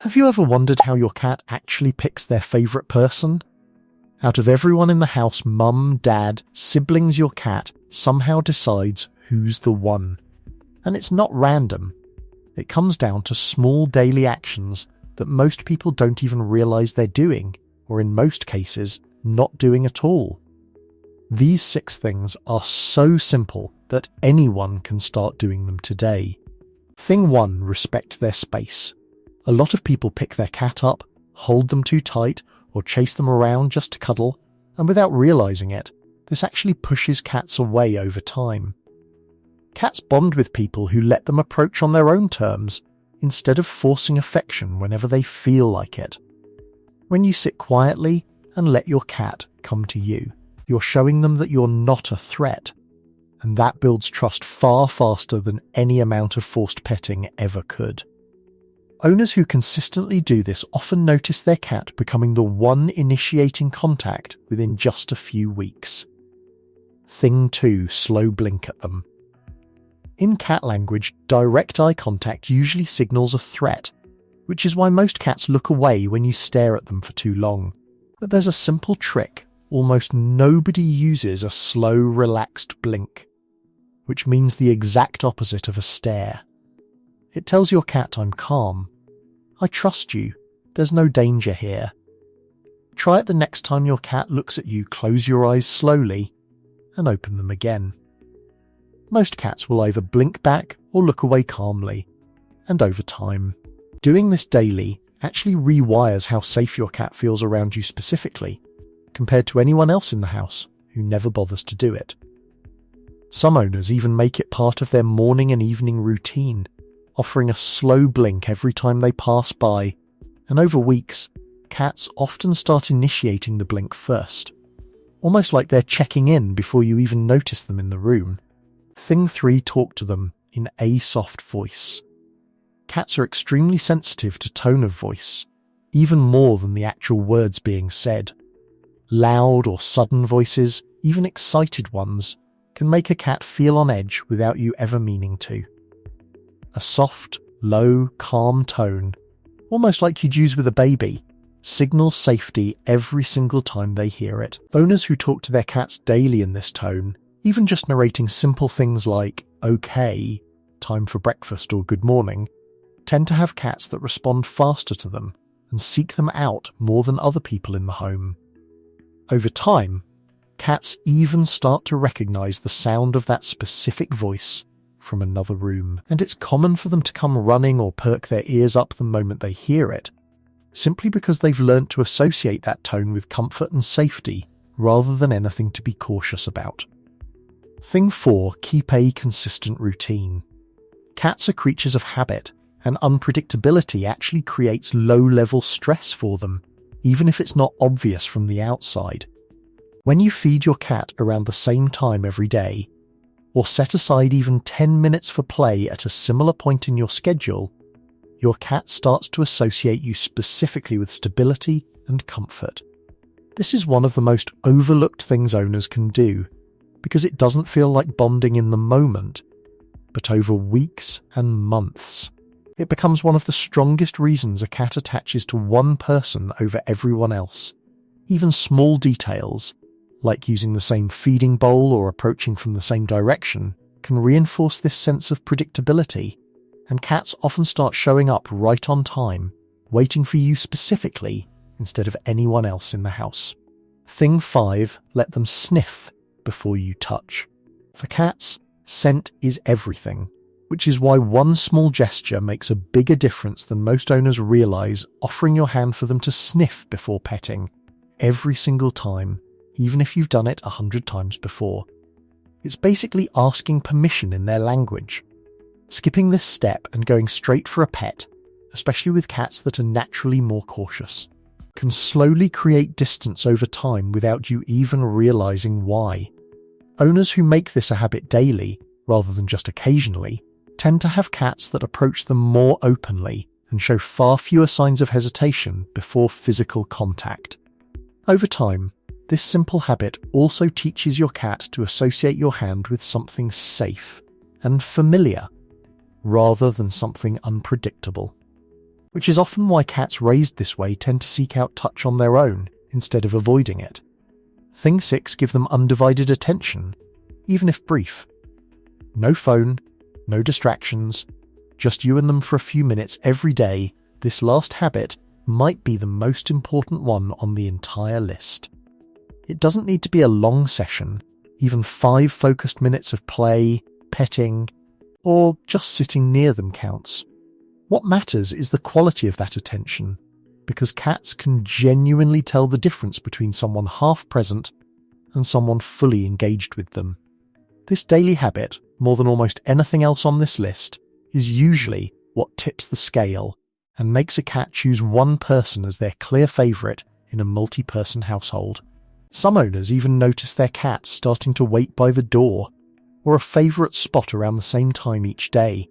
Have you ever wondered how your cat actually picks their favourite person? Out of everyone in the house, mum, dad, siblings, your cat somehow decides who's the one. And it's not random. It comes down to small daily actions that most people don't even realise they're doing, or in most cases, not doing at all. These 6 things are so simple that anyone can start doing them today. Thing 1, respect their space. A lot of people pick their cat up, hold them too tight, or chase them around just to cuddle, and without realising it, this actually pushes cats away over time. Cats bond with people who let them approach on their own terms, instead of forcing affection whenever they feel like it. When you sit quietly and let your cat come to you, you're showing them that you're not a threat, and that builds trust far faster than any amount of forced petting ever could. Owners who consistently do this often notice their cat becoming the one initiating contact within just a few weeks. Thing 2, slow blink at them. In cat language, direct eye contact usually signals a threat, which is why most cats look away when you stare at them for too long. But there's a simple trick. Almost nobody uses a slow, relaxed blink, which means the exact opposite of a stare. It tells your cat, I'm calm. I trust you. There's no danger here. Try it the next time your cat looks at you. Close your eyes slowly and open them again. Most cats will either blink back or look away calmly, and over time, doing this daily actually rewires how safe your cat feels around you specifically, compared to anyone else in the house who never bothers to do it. Some owners even make it part of their morning and evening routine, offering a slow blink every time they pass by, and over weeks, cats often start initiating the blink first, almost like they're checking in before you even notice them in the room. Thing 3, talk to them in a soft voice. Cats are extremely sensitive to tone of voice, even more than the actual words being said. Loud or sudden voices, even excited ones, can make a cat feel on edge without you ever meaning to. A soft, low, calm tone, almost like you'd use with a baby, signals safety every single time they hear it. Owners who talk to their cats daily in this tone, even just narrating simple things like, okay, time for breakfast or good morning, tend to have cats that respond faster to them and seek them out more than other people in the home. Over time, cats even start to recognise the sound of that specific voice from another room, and it's common for them to come running or perk their ears up the moment they hear it, simply because they've learnt to associate that tone with comfort and safety rather than anything to be cautious about. Thing 4, keep a consistent routine. Cats are creatures of habit, and unpredictability actually creates low-level stress for them, even if it's not obvious from the outside. When you feed your cat around the same time every day, or set aside even 10 minutes for play at a similar point in your schedule, your cat starts to associate you specifically with stability and comfort. This is one of the most overlooked things owners can do, because it doesn't feel like bonding in the moment, but over weeks and months. It becomes one of the strongest reasons a cat attaches to one person over everyone else. Even small details, like using the same feeding bowl or approaching from the same direction, can reinforce this sense of predictability, and cats often start showing up right on time, waiting for you specifically instead of anyone else in the house. Thing 5, let them sniff before you touch. For cats, scent is everything, which is why one small gesture makes a bigger difference than most owners realise, offering your hand for them to sniff before petting, every single time, even if you've done it 100 times before. It's basically asking permission in their language. Skipping this step and going straight for a pet, especially with cats that are naturally more cautious, can slowly create distance over time without you even realising why. Owners who make this a habit daily, rather than just occasionally, tend to have cats that approach them more openly and show far fewer signs of hesitation before physical contact. Over time, this simple habit also teaches your cat to associate your hand with something safe and familiar, rather than something unpredictable. which is often why cats raised this way tend to seek out touch on their own instead of avoiding it. Thing 6 give them undivided attention, even if brief. No phone, no distractions, just you and them for a few minutes every day. This last habit might be the most important one on the entire list. It doesn't need to be a long session, even 5 focused minutes of play, petting, or just sitting near them counts. What matters is the quality of that attention, because cats can genuinely tell the difference between someone half present and someone fully engaged with them. This daily habit, more than almost anything else on this list, is usually what tips the scale and makes a cat choose one person as their clear favourite in a multi-person household. Some owners even notice their cat starting to wait by the door or a favourite spot around the same time each day,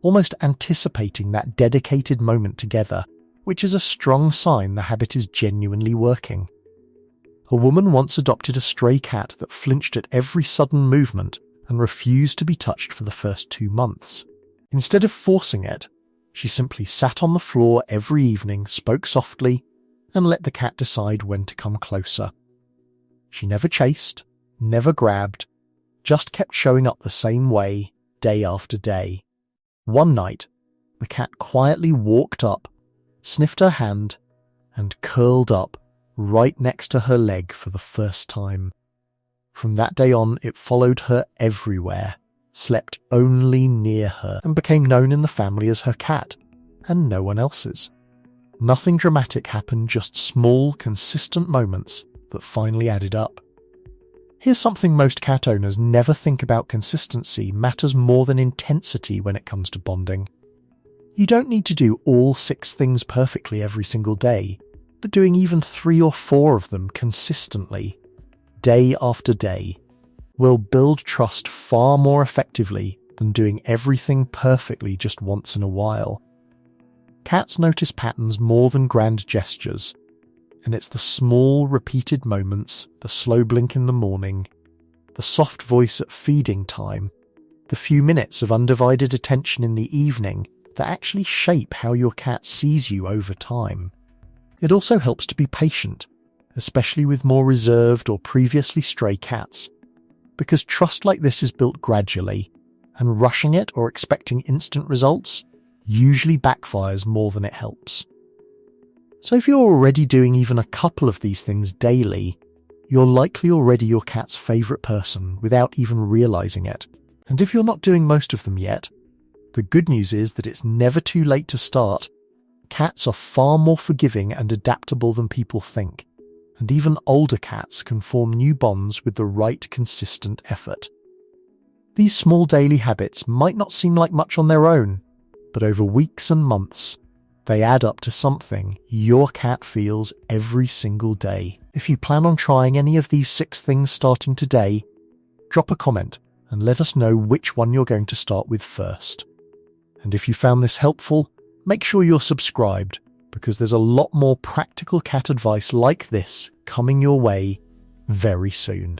almost anticipating that dedicated moment together, which is a strong sign the habit is genuinely working. A woman once adopted a stray cat that flinched at every sudden movement and refused to be touched for the first 2 months. Instead of forcing it, she simply sat on the floor every evening, spoke softly, and let the cat decide when to come closer. She never chased, never grabbed, just kept showing up the same way, day after day. One night, the cat quietly walked up, sniffed her hand, and curled up right next to her leg for the first time. From that day on, it followed her everywhere, slept only near her, and became known in the family as her cat, and no one else's. Nothing dramatic happened, just small, consistent moments that finally added up. Here's something most cat owners never think about: consistency matters more than intensity when it comes to bonding. You don't need to do all 6 things perfectly every single day, but doing even 3 or 4 of them consistently, day after day, will build trust far more effectively than doing everything perfectly just once in a while. Cats notice patterns more than grand gestures, and it's the small, repeated moments, the slow blink in the morning, the soft voice at feeding time, the few minutes of undivided attention in the evening that actually shape how your cat sees you over time. It also helps to be patient, especially with more reserved or previously stray cats, because trust like this is built gradually, and rushing it or expecting instant results usually backfires more than it helps. So if you're already doing even a couple of these things daily, you're likely already your cat's favourite person without even realising it. And if you're not doing most of them yet, the good news is that it's never too late to start. Cats are far more forgiving and adaptable than people think, and even older cats can form new bonds with the right consistent effort. These small daily habits might not seem like much on their own, but over weeks and months, they add up to something your cat feels every single day. If you plan on trying any of these 6 things starting today, drop a comment and let us know which one you're going to start with first. And if you found this helpful, make sure you're subscribed, because there's a lot more practical cat advice like this coming your way very soon.